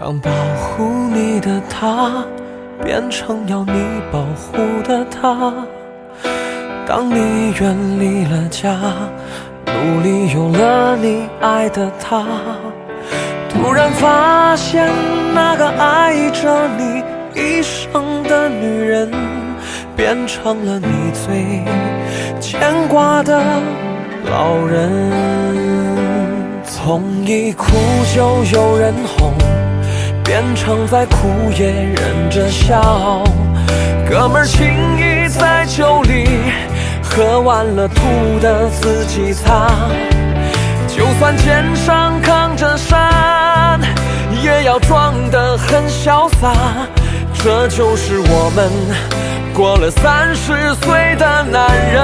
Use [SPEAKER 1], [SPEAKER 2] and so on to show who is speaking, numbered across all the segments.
[SPEAKER 1] 当保护你的他变成要你保护的他，当你远离了家，努力有了你爱的他，突然发现那个爱着你一生的女人变成了你最牵挂的老人。从一哭就有人哄，变成在哭也忍着笑，哥们儿情谊在酒里喝完了吐的自己擦，就算肩上扛着山也要装得很潇洒，这就是我们过了30岁的男人。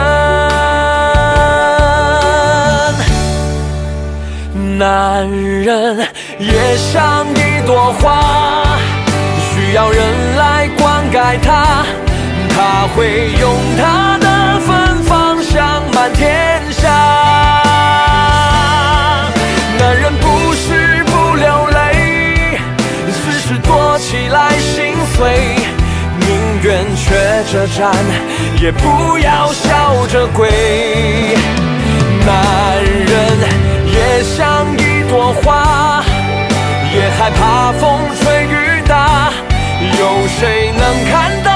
[SPEAKER 1] 男人也像一朵花，需要人来灌溉它，他会用他的芬芳香满天下。男人不是不流泪，只是躲起来心碎，宁愿瘸着站，也不要笑着跪。男人也像一朵花，也害怕风吹雨打，有谁能看到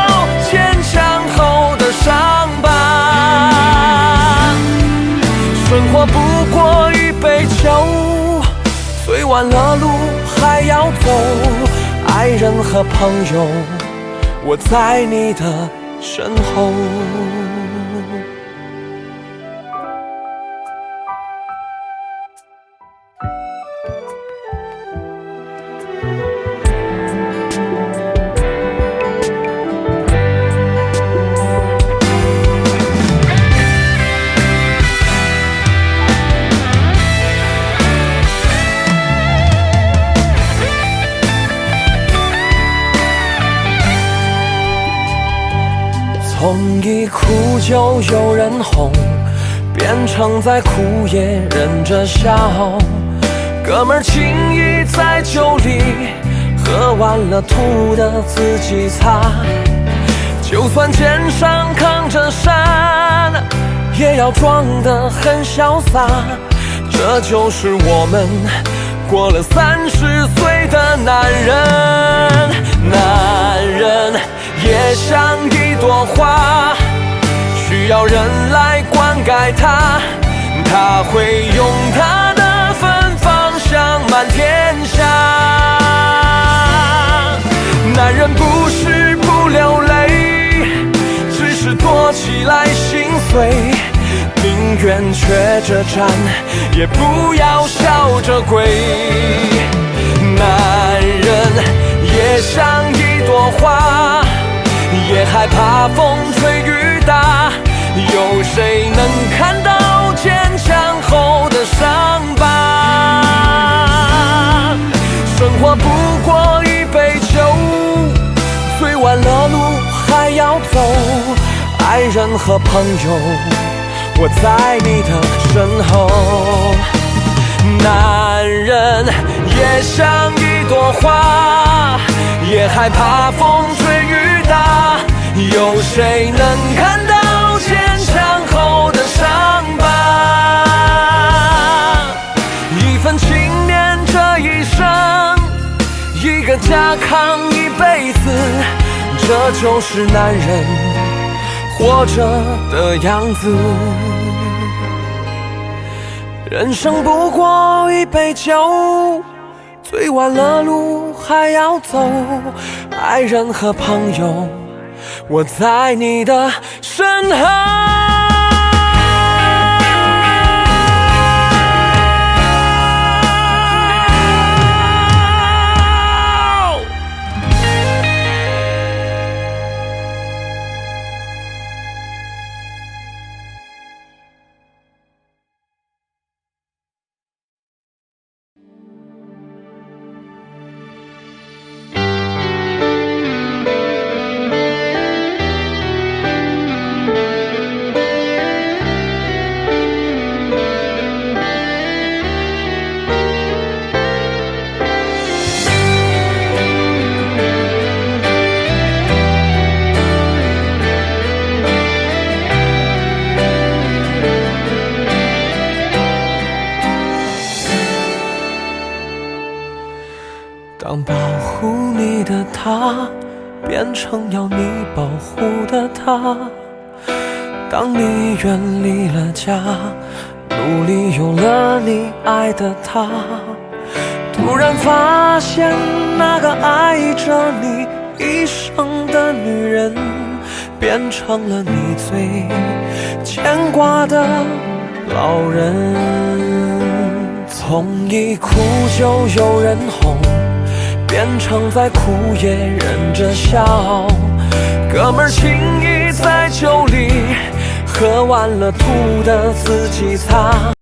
[SPEAKER 1] 坚强后的伤疤？生活不过一杯酒，醉完了路还要走，爱人和朋友，我在你的身后。从一哭就有人哄，变成在哭也忍着笑，哥们儿情谊在酒里喝完了吐的自己擦，就算肩上扛着山也要装得很潇洒，这就是我们过了30岁的男人。男人也像一朵花，需要人来灌溉它，他会用他的芬芳香满天下。男人不是不流泪，只是躲起来心碎，宁愿瘸着站，也不要笑着跪。男人也像一朵花，也害怕风吹雨打，有谁能看到坚强后的伤疤？生活不过一杯酒，醉完了路还要走，爱人和朋友，我在你的身后。男人也像一朵花，也害怕风吹雨打，有谁能看到坚强后的伤疤？一份情念这一生，一个家扛一辈子，这就是男人活着的样子。人生不过一杯酒，醉完了路还要走，爱人和朋友，我在你的身后。当保护你的他变成要你保护的他，当你远离了家，努力有了你爱的他，突然发现那个爱着你一生的女人变成了你最牵挂的老人。从一哭就有人哄，变成再哭也忍着笑，哥们儿情谊在酒里喝完了吐的自己擦。